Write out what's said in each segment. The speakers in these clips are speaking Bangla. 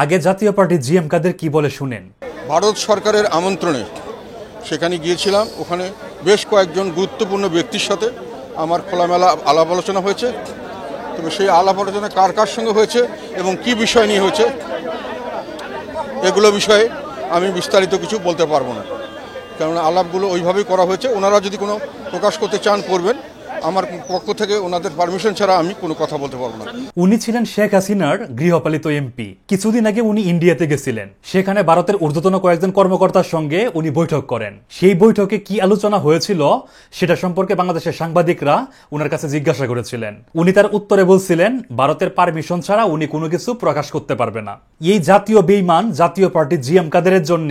আগে জাতীয় পার্টি জিএম কাদের কি বলে শুনেন। ভারত সরকারের আমন্ত্রণে সেখানে গিয়েছিলাম। ওখানে বেশ কয়েকজন গুরুত্বপূর্ণ ব্যক্তির সাথে আমার খোলামেলা আলাপ আলোচনা হয়েছে। তবে সেই আলাপ আলোচনা কার কার সঙ্গে হয়েছে এবং কি বিষয় নিয়ে হয়েছে এগুলো বিষয়ে আমি বিস্তারিত কিছু বলতে পারবো না, কেননা আলাপগুলো ওইভাবেই করা হয়েছে। ওনারা যদি কোনো প্রকাশ করতে চান করবেন, আমার পক্ষ থেকে ওনাদের পারমিশন ছাড়া আমি কোনো কথা বলতে পারবো না। উনি ছিলেন শেখ হাসিনার গৃহপালিত এমপি। কিছুদিন আগে উনি ইন্ডিয়াতে গেছিলেন। সেখানে ভারতের ঊর্ধ্বতন কয়েকজন কর্মকর্তার সঙ্গে উনি বৈঠক করেন। সেই বৈঠকে কি আলোচনা হয়েছিল সেটা সম্পর্কে বাংলাদেশের সাংবাদিকরা উনার কাছে জিজ্ঞাসা করেছিলেন। উনি তার উত্তরে বলছিলেন ভারতের পারমিশন ছাড়া উনি কোনো কিছু প্রকাশ করতে পারবে না। এই জাতীয় বেঈমান জাতীয় পার্টি জিএম কাদেরের জন্য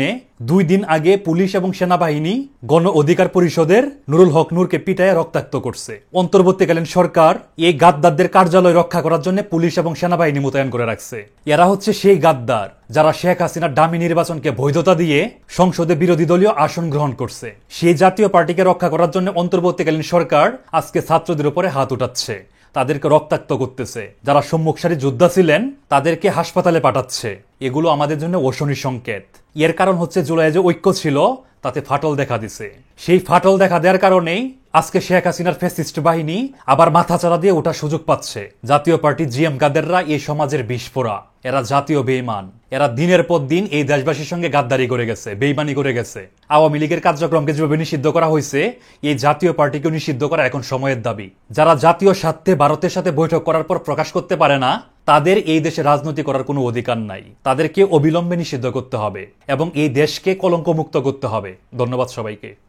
2 দিন আগে পুলিশ এবং সেনাবাহিনী গণ অধিকার পরিষদের নুরুল হক নূরকে পিটায় রক্তাক্ত করছে। অন্তর্বর্তীকালীন সরকার এই গাদ্দারদের কার্যালয় রক্ষা করার জন্য পুলিশ এবং সেনাবাহিনী মোতায়েন করে রাখছে। এরা হচ্ছে সেই গাদ্দার যারা শেখ হাসিনার ডামি নির্বাচনকে বৈধতা দিয়ে সংসদে বিরোধী দলীয় আসন গ্রহণ করছে। সেই জাতীয় পার্টিকে রক্ষা করার জন্য অন্তর্বর্তীকালীন সরকার আজকে ছাত্রদের উপরে হাত উঠাচ্ছে, তাদেরকে রক্তাক্ত করতেছে। যারা সম্মুখ সারি যোদ্ধা ছিলেন তাদেরকে হাসপাতালে পাঠাচ্ছে। এগুলো আমাদের জন্য অশনি সংকেত। এর কারণ হচ্ছে জুলাইয়ে যে ঐক্য ছিল তাতে ফাটল দেখা দিছে। সেই ফাটল দেখা দেওয়ার কারণেই আজকে শেখ হাসিনার ফ্যাসিস্ট বাহিনী আবার মাথাচাড়া দিয়ে ওঠার সুযোগ পাচ্ছে। জাতীয় পার্টি জিএম কাদেররা এই সমাজের বিস্ফোরা, এরা জাতীয় বেঈমান। এরা দিনের পর দিন এই দেশবাসীর সঙ্গে গাদ্দারি করে গেছে, বেঈমানি করে গেছে। আওয়ামী লীগের কার্যক্রমকে যেভাবে নিষিদ্ধ করা হয়েছে, এই জাতীয় পার্টিকেও নিষিদ্ধ করা এখন সময়ের দাবি। যারা জাতীয় স্বার্থে ভারতের সাথে বৈঠক করার পর প্রকাশ করতে পারে না, তাদের এই দেশে রাজনীতি করার কোনো অধিকার নাই। তাদেরকে অবিলম্বে নিষিদ্ধ করতে হবে এবং এই দেশকে কলঙ্কমুক্ত করতে হবে। ধন্যবাদ সবাইকে।